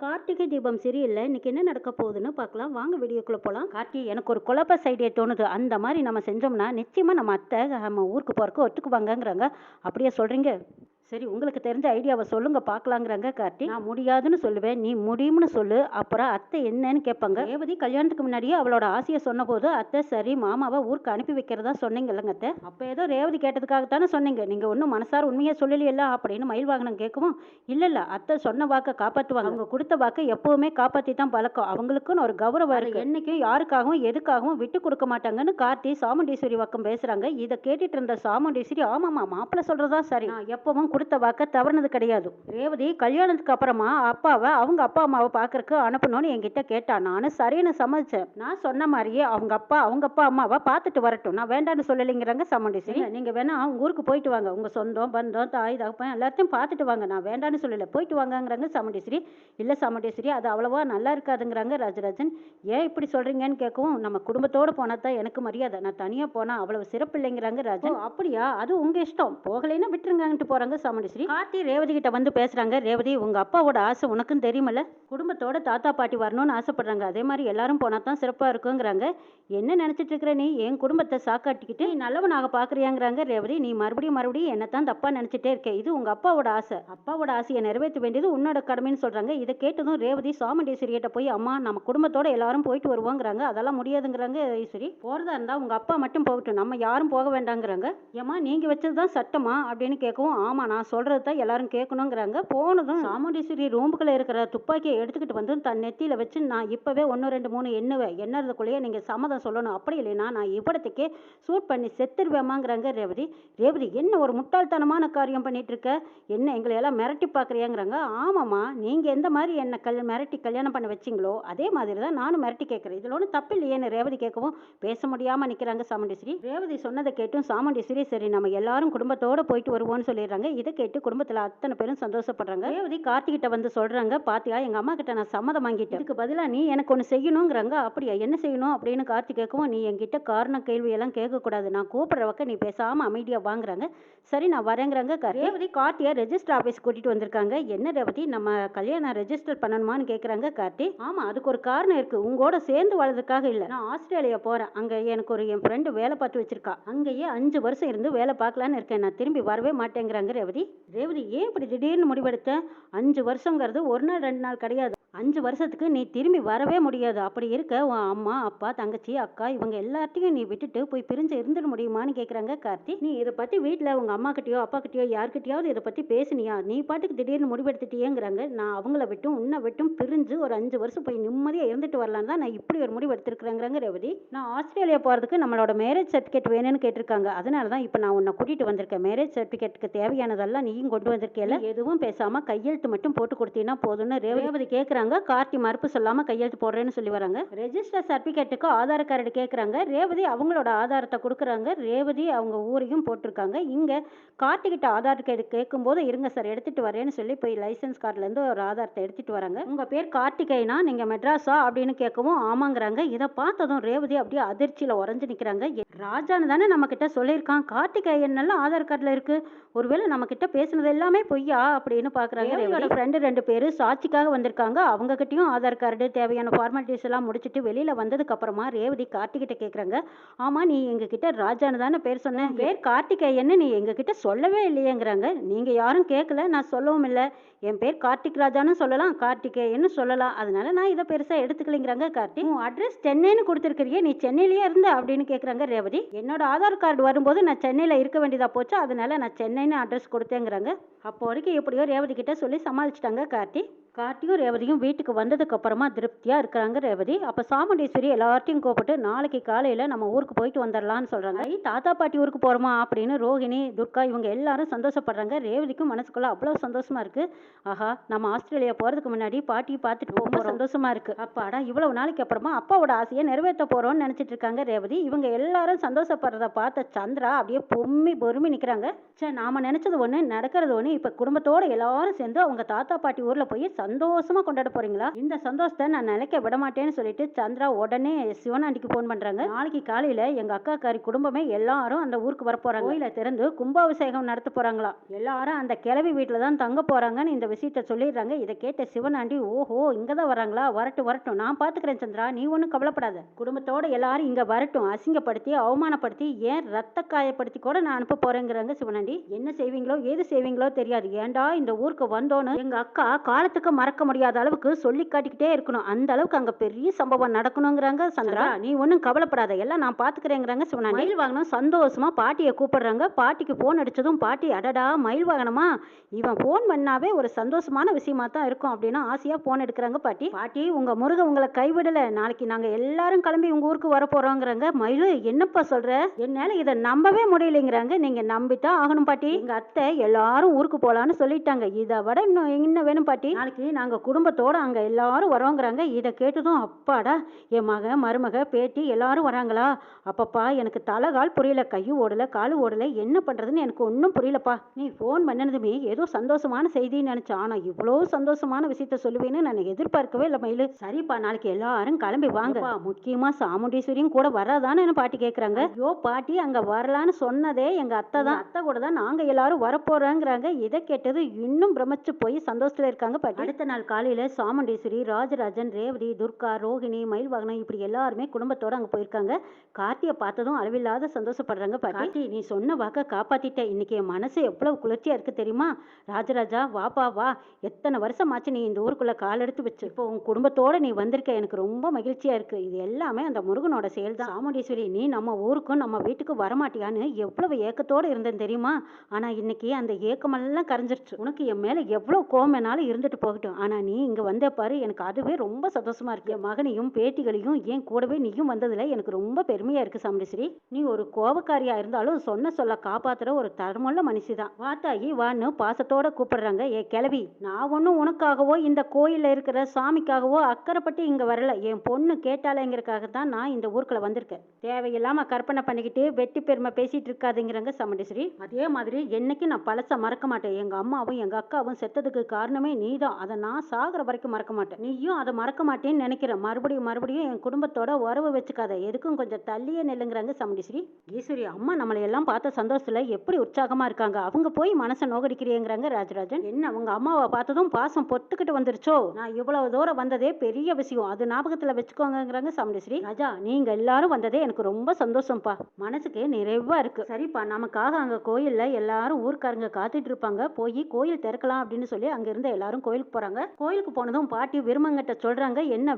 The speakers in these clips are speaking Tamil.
கார்த்திகை தீபம் சரியில்ல. இன்னைக்கு என்ன நடக்க போகுதுன்னு பார்க்கலாம். வாங்க வீடியோக்குள்ள போலாம். கார்த்தி, எனக்கு ஒரு குழப்ப ஐடியா தோணுது. அந்த மாதிரி நம்ம செஞ்சோம்னா நிச்சயமா நம்ம அத்தை நம்ம ஊருக்கு போறக்கு ஒத்துக்குவாங்கங்கிறாங்க. அப்படியே சொல்றீங்க? சரி, உங்களுக்கு தெரிஞ்ச ஐடியாவை சொல்லுங்க பார்க்கலாங்கிறாங்க கார்த்தி. நான் முடியாதுன்னு சொல்லுவேன், நீ முடியும்னு சொல்லு. அப்புறம் அத்தை என்னன்னு கேட்பாங்க. ரேவதி கல்யாணத்துக்கு முன்னாடியே அவளோட ஆசையை சொன்னபோது அத்தை சரி மாமாவை ஊருக்கு அனுப்பி வைக்கிறதா சொன்னீங்கல்லங்க அத்தை. அப்போ ஏதோ ரேவதி கேட்டதுக்காகத்தானே சொன்னீங்க. நீங்க ஒன்றும் மனசார உண்மையா சொல்லலையில்ல அப்படின்னு மயில் வாகனம் கேட்கவும், இல்ல அத்தை சொன்ன வாக்கை காப்பாற்றுவாங்க. அவங்க கொடுத்த வாக்கை எப்பவுமே காப்பாற்றி தான் பழக்கம். அவங்களுக்குன்னு ஒரு கௌரவம் இருக்கு. என்னைக்கும் யாருக்காகவும் எதுக்காகவும் விட்டு கொடுக்க மாட்டாங்கன்னு கார்த்தி சாமுண்டீஸ்வரி பக்கம் பேசுறாங்க. இதை கேட்டுட்டு இருந்த சாமுண்டீஸ்வரி, ஆமாமா மாப்பிள்ளை சொல்றதா சரி, நான் எப்பவும் கொடுத்த வாக்க தவறுனது கிடையாது. ரேவதி கல்யாணத்துக்கு அப்புறமா அப்பாவை அவங்க அப்பா அம்மாவை பார்க்கறக்கு அனுப்பணும்னு என்கிட்ட கேட்டா. நானும் சரின்னு சம்மதிச்சேன். நான் சொன்ன மாதிரியே அவங்க அப்பா அம்மாவை பார்த்துட்டு வரட்டும், நான் வேண்டான்னு சொல்லலைங்கிறாங்க சாமுண்டீஸ்வரி. நீங்க வேணா அவங்க ஊருக்கு போயிட்டு வாங்க, உங்க சொந்தம் பந்தம் தாய் தகப்பன் எல்லாத்தையும் பார்த்துட்டு வாங்க, நான் வேண்டான்னு சொல்லல, போயிட்டு வாங்கங்கிறாங்க சாமுண்டீஸ்வரி. இல்ல சாமுண்டீஸ்வரி, அது அவ்வளவா நல்லா இருக்காதுங்கிறாங்க ராஜராஜன். ஏன் இப்படி சொல்றீங்கன்னு கேட்கவும், நம்ம குடும்பத்தோட போனா தான் எனக்கு மரியாதை, நான் தனியா போனா அவ்வளவு சிறப்பு இல்லைங்கிறாங்க ராஜன். அப்படியா, அது உங்க இஷ்டம், போகலைன்னா விட்டுருங்கன்ட்டு போறாங்க சாமுண்டீஸ்வரி. கார்த்தி ரேவதி கிட்ட வந்து பேசுறாங்க. ரேவதி, உங்க அப்பாவோட ஆசை உனக்கும் தெரியுமல்ல, குடும்பத்தோட தாத்தா பாட்டி வரணும்னு ஆசைப்படுறாங்க. அதே மாதிரி எல்லாரும் போனா தான் சிறப்பா இருக்குங்கிறாங்க. என்ன நினைச்சிட்டு இருக்கிற நீ? என் குடும்பத்தை சாக்காட்டிக்கிட்டு நீ நல்லவனாக பாக்குறியாங்கிறாங்க ரேவதி. நீ மறுபடியும் என்னத்தான் தப்பா நினைச்சிட்டே இருக்க. இது உங்க அப்பாவோட ஆசை, அப்பாவோட ஆசையை நிறைவேற்ற வேண்டியது உன்னோட கடமைன்னு சொல்றாங்க. இதை கேட்டதும் ரேவதி சாமுண்டீஸ்வரி கிட்ட போய், அம்மா நம்ம குடும்பத்தோட எல்லாரும் போயிட்டு வருவோங்கிறாங்க. அதெல்லாம் முடியாதுங்கிறாங்க ஈஸ்வரி. போறதா இருந்தா உங்க அப்பா மட்டும் போகட்டும், நம்ம யாரும் போக வேண்டாங்கிறாங்க. ஏமா நீங்க வச்சதுதான் சட்டமா அப்படின்னு கேட்கவும், ஆமா நான் சொல்றது தான் எல்லாரும் கேட்கணுங்கிறாங்க. போனதும் சாமுண்டீஸ்வரி ரூமுக்குள்ள இருக்கிற துப்பாக்கியை எடுத்துக்கிட்டு வந்து தன் நெத்தியில வச்சு, நான் இப்பவே 1 2 3 எண்ணுவேன், எண்ணறதுக்குள்ளேயே நீங்க சம்மதம் சொல்லணும், அப்படி இல்லைன்னா நான் இவ்விடத்துக்கே சூட் பண்ணி செத்துருவேமாங்கிறாங்க ரேவதி. ரேவதி, என்ன ஒரு முட்டாள்தனமான காரியம் பண்ணிட்டு இருக்க, என்ன எங்களை எல்லாம் மிரட்டி பாக்குறியாங்கிறாங்க. ஆமாம்மா, நீங்க எந்த மாதிரி என்ன மிரட்டி கல்யாணம் பண்ண வச்சிங்களோ அதே மாதிரி தான் நானும் மிரட்டி கேட்கறேன், இதுல ஒன்றும் தப்பு இல்லையேன்னு ரேவதி கேட்கவும் பேச முடியாம நிக்கிறாங்க சாமுண்டீஸ்வரி. ரேவதி சொன்னதை கேட்டும் சாமுண்டீஸ்வரி சரி நம்ம எல்லாரும் குடும்பத்தோட போயிட்டு வருவோம்னு சொல்லிடுறாங்க. இதை கேட்டு குடும்பத்துல அத்தனை பேரும் சந்தோஷப்படுறாங்க. ரேவதி கார்த்திகிட்ட வந்து சொல்றாங்க, பாத்தியா எங்க அம்மா கிட்ட நான் சம்மதம் வாங்கிட்டேன், இதுக்கு பதிலா நீ எனக்கு ஒன்று செய்யணுங்கிறாங்க. அப்படியா, என்ன செய்யணும் அப்படின்னு கார்த்தி கேட்கவும், நீ என்கிட்ட காரணம் கேள்வி எல்லாம் கேட்கக்கூடாது, நான் கூப்பிடுற பக்கம் நீ பேசாம அமைதியா வாங்குறாங்க. சரி நான் வரேங்கிறாங்க. ரேவதி கார்த்தியை ரெஜிஸ்டர் ஆஃபீஸ் கூட்டிட்டு வந்திருக்காங்க. என்ன ரேவதி, நம்ம கல்யாணம் ரெஜிஸ்டர் பண்ணணுமான்னு கேட்குறாங்க கார்த்தி. ஆமா, அதுக்கு ஒரு காரணம் இருக்கு, உங்களோட சேர்ந்து வாழ்றதுக்காக இல்லை, நான் ஆஸ்திரேலியா போறேன், அங்க எனக்கு ஒரு என் ஃப்ரெண்டு வேலை பார்த்து வச்சிருக்கா, அங்கேயே 5 வருஷம் இருந்து வேலை பார்க்கலான்னு இருக்கேன், நான் திரும்பி வரவே மாட்டேங்கிறாங்க ரேவதி. ரேவதி, ஏன் இப்படி திடீர்னு முடிவெடுத்த? 5 வருஷங்கிறது ஒரு நாள் 2 நாள் கிடையாது, 5 வருஷத்துக்கு நீ திரும்பி வரவே முடியாது. அப்படி இருக்க உன் அம்மா அப்பா தங்கச்சி அக்கா இவங்க எல்லாத்தையும் நீ விட்டுட்டு போய் பிரிஞ்சு இருந்துட முடியுமான்னு கேட்குறாங்க கார்த்தி. நீ இதை பற்றி வீட்டில் உங்கள் அம்மா கிட்டயோ அப்பா கிட்டயோ யார்கிட்டயாவது இதை பற்றி பேசுனியா? நீ பாட்டுக்கு திடீர்னு முடிவெடுத்துட்டியேங்கிறாங்க. நான் அவங்கள விட்டும் உன்னை விட்டும் பிரிஞ்சு ஒரு 5 வருஷம் போய் நிம்மதியாக இருந்துட்டு வரலான்னு தான் நான் இப்படி ஒரு முடிவு எடுத்துருக்குறேங்கிறாங்க ரேவதி. நான் ஆஸ்திரேலியா போகிறதுக்கு நம்மளோட மேரேஜ் சர்டிஃபிகேட் வேணும்னு கேட்டிருக்காங்க, அதனால தான் இப்போ நான் உன்னை கூட்டிகிட்டு வந்திருக்கேன். மேரேஜ் சர்டிஃபிகேட்டுக்கு தேவையானதெல்லாம் நீயும் கொண்டு வந்திருக்கேல, எதுவும் பேசாமல் கையெழுத்து மட்டும் போட்டு கொடுத்தீங்கன்னா போதும்னு ரேவதி கேட்குறாங்க. கார்த்தி மறுப்பு சொல்லாம கையெழுத்து போடுறேன்னு சொல்லி வராங்க. ரெஜிஸ்டர் சர்டிபிகேட்டுக்கு ஆதார் கார்டு கேட்குறாங்க. ரேவதி அவங்களோட ஆதாரத்தை கொடுக்குறாங்க. ரேவதி அவங்க ஊரையும் போட்டிருக்காங்க. இங்க கார்த்திகிட்ட ஆதார் கார்டு கேட்கும்போது, இருங்க சார் எடுத்துட்டு வரேன்னு சொல்லி போய் லைசன்ஸ் கார்டுல இருந்து ஒரு ஆதாரத்தை எடுத்துட்டு வராங்க. உங்க பேர் கார்த்திகேயனா, நீங்க மெட்ராஸா அப்படின்னு கேட்கவும் ஆமாங்கிறாங்க. இதை பார்த்ததும் ரேவதி அப்படியே அதிர்ச்சியில உறைஞ்சு நிக்கிறாங்க. ராஜான்னு தானே நம்ம கிட்ட சொல்லியிருக்கான், கார்த்திகேயன் எல்லாம் ஆதார் கார்டுல இருக்கு, ஒருவேளை நம்ம கிட்ட பேசுனது எல்லாமே பொய்யா அப்படின்னு பாக்குறாங்க. ரேவதியோட ஃப்ரெண்டு 2 பேரு சாட்சிக்காக வந்திருக்காங்க. அவங்க கிட்டயும் ஆதார் கார்டு தேவையான ஃபார்மாலிட்டிஸ் எல்லாம் முடிச்சுட்டு வெளியில வந்ததுக்கு அப்புறமா ரேவதி கார்த்திகிட்ட கேக்குறாங்க, ஆமா நீ எங்க கிட்ட ராஜான்னு தானே பேர் சொன்ன, பேர் கார்த்திகேயன்னு நீ எங்க கிட்ட சொல்லவே இல்லையேங்கிறாங்க. நீங்க யாரும் கேட்கல, நான் சொல்லவும் இல்லை, என் பேர் கார்த்திக் ராஜான்னு சொல்லலாம் கார்த்திகேயன்னு சொல்லலாம், அதனால நான் இதை பெருசா எடுத்துக்கலைங்கிறாங்க கார்த்தி. உன் அட்ரஸ் சென்னைன்னு கொடுத்துருக்கிறியே, நீ சென்னையிலேயே இருந்த அப்படின்னு கேட்குறாங்க ரேவதி. என்னோட ஆதார் கார்டு வரும்போது நான் சென்னையில் இருக்க வேண்டியதா போச்சு, அதனால நான் சென்னைன்னு அட்ரஸ் கொடுத்தேங்கிறாங்க. அப்போ வரைக்கும் எப்படியோ ரேவதி கிட்ட சொல்லி சமாளிச்சிட்டாங்க கார்த்தி. கார்த்தியும் ரேவதியும் வீட்டுக்கு வந்ததுக்கு அப்புறமா திருப்தியா இருக்கிறாங்க ரேவதி. அப்ப சாமுண்டீஸ்வரி எல்லார்ட்டையும் கூப்பிட்டு நாளைக்கு காலையில நம்ம ஊருக்கு போயிட்டு வந்துடலாம்னு சொல்றாங்க. தாத்தா பாட்டி ஊருக்கு போறோமா அப்படின்னு ரோஹிணி துர்கா இவங்க எல்லாரும் சந்தோஷப்படுறாங்க. ரேவதிக்கும் மனசுக்குள்ள அவ்வளவு சந்தோஷமா இருக்கு. ஆஹா, நம்ம ஆஸ்திரேலியா போறதுக்கு முன்னாடி பாட்டியை பார்த்துட்டு போக சந்தோஷமா இருக்கு. அப்பாடா, இவ்வளவு நாளைக்கு அப்புறமா அப்பாவோட ஆசையை நிறைவேற்ற போறோம்னு நினைச்சிட்டு இருக்காங்க ரேவதி. இவங்க எல்லாரும் சந்தோஷப்படுறத பார்த்த சந்திரா அப்படியே பொறுமி நிக்கிறாங்க. சே, நாம நினைச்சது ஒண்ணு நடக்கிறது ஒண்ணு, இப்ப குடும்பத்தோட எல்லாரும் சேர்ந்து அவங்க தாத்தா பாட்டி ஊர்ல போய் சந்தோஷமா கொண்டாட போறீங்களா? இந்த சந்தோஷத்தை நான் நிலைக்க விட மாட்டேன்னு சொல்லிட்டு சந்திரா உடனே சிவனாண்டிக்கு ஃபோன் பண்றாங்க. நாளைக்கு காலையில எங்க அக்காக்காரி குடும்பமே எல்லாரும் அந்த ஊருக்கு வர போறாங்க. கோயிலை திறந்து கும்பாபிஷேகம் நடத்த போறாங்களா. எல்லாரும் அந்த கிழவி வீட்டுல தான் தங்க போறாங்கன்னு இந்த விஷயத்த சொல்லிடுறாங்க. இதை கேட்ட சிவனாண்டி, ஓஹோ இங்கதான் வராங்களா, வரட்டும் வரட்டும், நான் பாத்துக்கிறேன் சந்திரா, நீ ஒன்றும் கவலைப்படாத. குடும்பத்தோட எல்லாரும் இங்க வரட்டும், அசிங்கப்படுத்தி அவமானப்படுத்தி ஏன் ரத்த காயப்படுத்தி கூட நான் அனுப்ப போறேங்கிறாங்க சிவனாண்டி. என்ன செய்வீங்களோ ஏது செய்வீங்களோ தெரியாது, ஏண்டா இந்த ஊருக்கு வந்தோன்னு எங்க அக்கா காலத்துக்கு மறக்க முடியாத அளவுக்கு சொல்லி காட்டிக்கிட்டே இருக்கணும், அந்த அளவுக்கு அங்க பெரிய சம்பவம் நடக்கணுங்கிறாங்க சந்திரா. நீ ஒன்றும் கவலைப்படாத, எல்லாம் நான் பாத்துக்கிறேங்கிறாங்க சிவனாண்டி. மயில் வாகனம் சந்தோஷமா பாட்டியை கூப்பிடுறாங்க. பாட்டிக்கு போன் அடிச்சதும் பாட்டி, அடடா மயில் வாகனமா, இவன் போன் பண்ணாவே ஒரு சந்தோஷமான விஷயமா தான் இருக்கும் அப்படின்னு ஆசையா போன் எடுக்கிறாங்க பாட்டி. பாட்டி உங்க முருக உங்களை கைவிடல, நாளைக்கு நாங்க எல்லாரும் கிளம்பி உங்க ஊருக்கு வர போறோங்கிறாங்க. மயிலு என்னப்பா சொல்ற, என்னால இதை நம்பவே முடியலைங்கிறாங்க. நீங்க நம்பித்தான் ஆகணும் பாட்டி, எங்க அத்தை எல்லாரும் ஊருக்கு போலான்னு சொல்லிட்டாங்க, இதை விட இன்னும் என்ன வேணும் பாட்டி, நாளைக்கு நாங்க குடும்பத்தோட அங்க எல்லாரும் வரோங்கிறாங்க. இதை கேட்டதும் அப்பாடா என் மக மருமக பேட்டி எல்லாரும் வராங்களா, அப்பப்பா எனக்கு தலைகால் புரியல, கையும் ஓடல காலும் ஓடல, என்ன பண்றதுன்னு எனக்கு ஒன்றும் புரியலப்பா. நீ ஃபோன் பண்ணதுமே ஏதோ சந்தோஷமான செய்தின்னு நினைச்சேன், ஆனா இவ்வளோ சந்தோஷமான விஷயத்த சொல்லுவேன்னு நான் எதிர்பார்க்கவே இல்லை மயிலு. சரிப்பா நாளைக்கு எல்லாரும் கிளம்பி வாங்க, முக்கியமா சாமுண்டீஸ்வரியும் கூட வராதான்னு பாட்டி கேட்குறாங்க. ஐயோ பாட்டி அங்க வரலான்னு சொன்னதே எங்க அத்தை தான், அத்தை கூட தான் நாங்க எல்லாரும் வரப்போறோங்கிறாங்க. இதை கேட்டது இன்னும் பிரமிச்சு போய் சந்தோஷத்துல இருக்காங்க பாட்டி. அடுத்த நாள் காலையில சாமுண்டீஸ்வரி, ராஜராஜன், ரேவதி, துர்கா, ரோகிணி, மயில் வாகனம் இப்படி எல்லாருமே குடும்பத்தோட அங்க போயிருக்காங்க. கார்த்தியை பார்த்ததும் அளவில்லாத சந்தோஷப்படுறாங்க பாட்டி. நீ சொன்ன வாக்க காப்பாத்திட்ட, இன்னைக்கு என் மனசு எவ்வளவு குளிர்ச்சியா இருக்கு தெரியுமா. ராஜராஜா வாப்பா வா, எத்தனை வருஷம் ஆச்சு நீ இந்த ஊருக்குள்ள கால் எடுத்து வச்சு, இப்போ உன் குடும்பத்தோட நீ வந்திருக்க, எனக்கு ரொம்ப மகிழ்ச்சியா இருக்கு. இது எல்லாமே அந்த முருகனோட செயல் தான். சாமுண்டீஸ்வரி நீ நம்ம ஊருக்கும் நம்ம வீட்டுக்கு வரமாட்டியான்னு எவ்வளவு ஏக்கத்தோட இருந்தேன் தெரியுமா. ஆனா இன்னைக்கு அந்த ஏக்கமெல்லாம் கரைஞ்சிருச்சு. உனக்கு என் மேல எவ்வளவு கோவம் வேணாலும் இருந்துட்டு போகட்டும், ஆனா நீ இங்க வந்த பாரு, எனக்கு அதுவே ரொம்ப சந்தோஷமா இருக்கு. என் மகனையும் பேட்டிகளையும் ஏன் கூடவே நீயும் வந்ததுல எனக்கு ரொம்ப பெருமையா இருக்கு சாமுண்டீஸ்வரி. நீ ஒரு கோபக்காரியா இருந்தாலும் சொன்ன சொல்ல காப்பாத்துற ஒரு தரமுள்ள மனுஷிதான். வாத்தாயி வான்னு பாசத்தோட கூப்பிடுறாங்க. ஏ கிளவி, நான் ஒன்னும் உனக்காகவோ இந்த கோயில்ல இருக்கிற சாமிக்காகவோ அக்கறைப்பட்டு இங்க வரல, என் பொண்ணு கேட்டாலேங்கிறதுக்காக தான் நான் இந்த ஊருக்குள்ள வந்திருக்கேன். தேவையில்லாம கற்பனை பண்ணிக்கிட்டு வெட்டி பெருமை பேசிட்டு இருக்காதுங்கிறாங்க சாமுண்டீஸ்வரி. அதே மாதிரி என்னைக்கு நான் பழச மறக்க மாட்டேன். எங்க அம்மாவும் எங்க அக்காவும் செத்ததுக்கு காரணமே நீதான், அதை நான் சாகுற வரைக்கும் மறக்க மாட்டேன். நீயும் அதை மறக்க மாட்டேன்னு நினைக்கிறேன். மறுபடியும் மறுபடியும் என் குடும்பத்தோட உறவு வச்சுக்காத, எதுக்கும் கொஞ்சம் தள்ளியே நில்லுங்கிறாங்க சாமுண்டீஸ்வரி. ஈஸ்வரி அம்மா நம்மளை எல்லாம் பார்த்த சந்தோஷத்துல எப்படி உற்சாகமா இருக்காங்க, அவங்க போய் மனசை நோகடிக்கிறேங்கிறாங்க ராஜராஜன். என்ன உங்க அம்மாவை பார்த்ததும் பாசம் பொத்துக்கிட்டு வந்துருச்சோ, நான் இவ்வளவு தூரம் வந்ததே பெரிய விஷயம், அது ஞாபகத்துல வச்சுக்கோங்கிறாங்க சாமுண்டீஸ்வரி. ராஜா நீங்க எல்லாரும் வந்ததே எனக்கு ரொம்ப சந்தோஷம்ப்பா, மனசுக்கு நிறைவா இருக்கு. சரிப்பா நமக்காக அங்க கோயில்ல எல்லாரும் ஊர்க்காரங்க காத்துட்டு இருப்பாங்க, போய் கோயில் திறக்கலாம் அப்படின்னு சொல்லி அங்க இருந்த எல்லாரும் கோயிலுக்கு போறாங்க. கோயிலுக்கு போனதும் பாட்டி விருமங்கிட்ட சொல்றாங்க, என்ன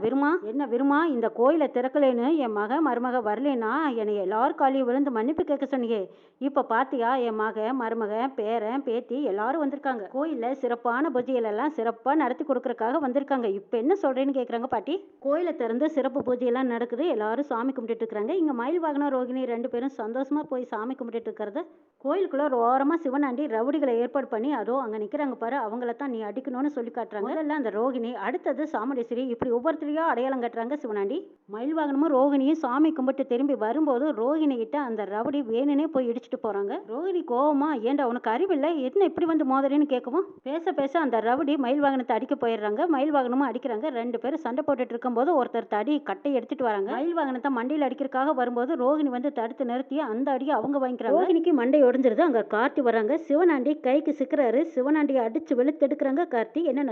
விருமா இந்த கோயிலை திறக்கலைன்னு என் மக மருமக வரலன்னா என்னை எல்லாரும் காலையும் விழுந்து மன்னிப்பு கேட்க சொன்னியே, இப்ப பாத்தியா என் மக மருமக பேரன் பேத்தி எல்லாரும் வந்திருக்காங்க, கோயில்ல சிறப்பான பூஜைகள் எல்லாம் சிறப்பா நடத்தி கொடுக்கறதுக்காக வந்திருக்காங்க, இப்ப என்ன சொல்றேன்னு கேக்குறாங்க பாட்டி. கோயிலை திறந்து சிறப்பு பூஜை எல்லாம் நடக்குது, எல்லாரும் சாமி கும்பிட்டு இருக்காங்க. இங்க மயில் வாகனம் ரோகிணி ரெண்டு பேரும் சந்தோஷமா போய் சாமி கும்பிட்டு இருக்கிறது. கோயிலுக்குள்ள ஓரமா சிவனாண்டி ரவுடிகளை ஏற்பாடு பண்ணி அதோ அங்க நிக்கிறாங்க பாரு, அவங்கள தான் நீ அடிக்கணும்னு சொல்லி காட்டுறாங்க. முதல்ல அந்த ரோகிணி, அடுத்தது சாமுண்டீஸ்வரி, இப்படி ஒவ்வொருத்தரையா அடையாளம் கட்டுறாங்க சிவனாண்டி. மயில் வாகனமும் ரோகிணியும் சாமி கும்பிட்டு திரும்பி வரும்போது ரோகிணி கிட்ட அந்த ரவுடி வேணுனே போய் இடிச்சுட்டு போறாங்க. ரோகிணி கோவமா, ஏண்டா உனக்கு அறிவில்லை, என்ன இப்படி வந்து மோதறேன்னு கேட்கவும் பேச பேச அந்த ரவுடி மயில் வாகனத்தை அடிக்க போயிடுறாங்க. மயில் வாகனமும் அடிக்கிறாங்க. ரெண்டு பேரும் சண்டை போட்டுட்டு இருக்கும்போது ஒருத்தர் தடி கட்டை எடுத்துட்டு வராங்க. மயில் வாகனத்தை மண்டையில் அடிக்கிறதுக்காக வரும்போது ரோகிணி வந்து தடுத்து நிறுத்தி அந்த அடியை அவங்க வாங்கிக்கிறாங்க. ரோகிணிக்கு மண்டை உடைஞ்சிருது. அங்க கார்த்தி வராங்க. சிவனாண்டி கைக்கு சிக்கிறாரு. சிவனாண்டியை அடிச்சு வெளுத்தெடுக்கிறாங்க கார்த்தி. என்ன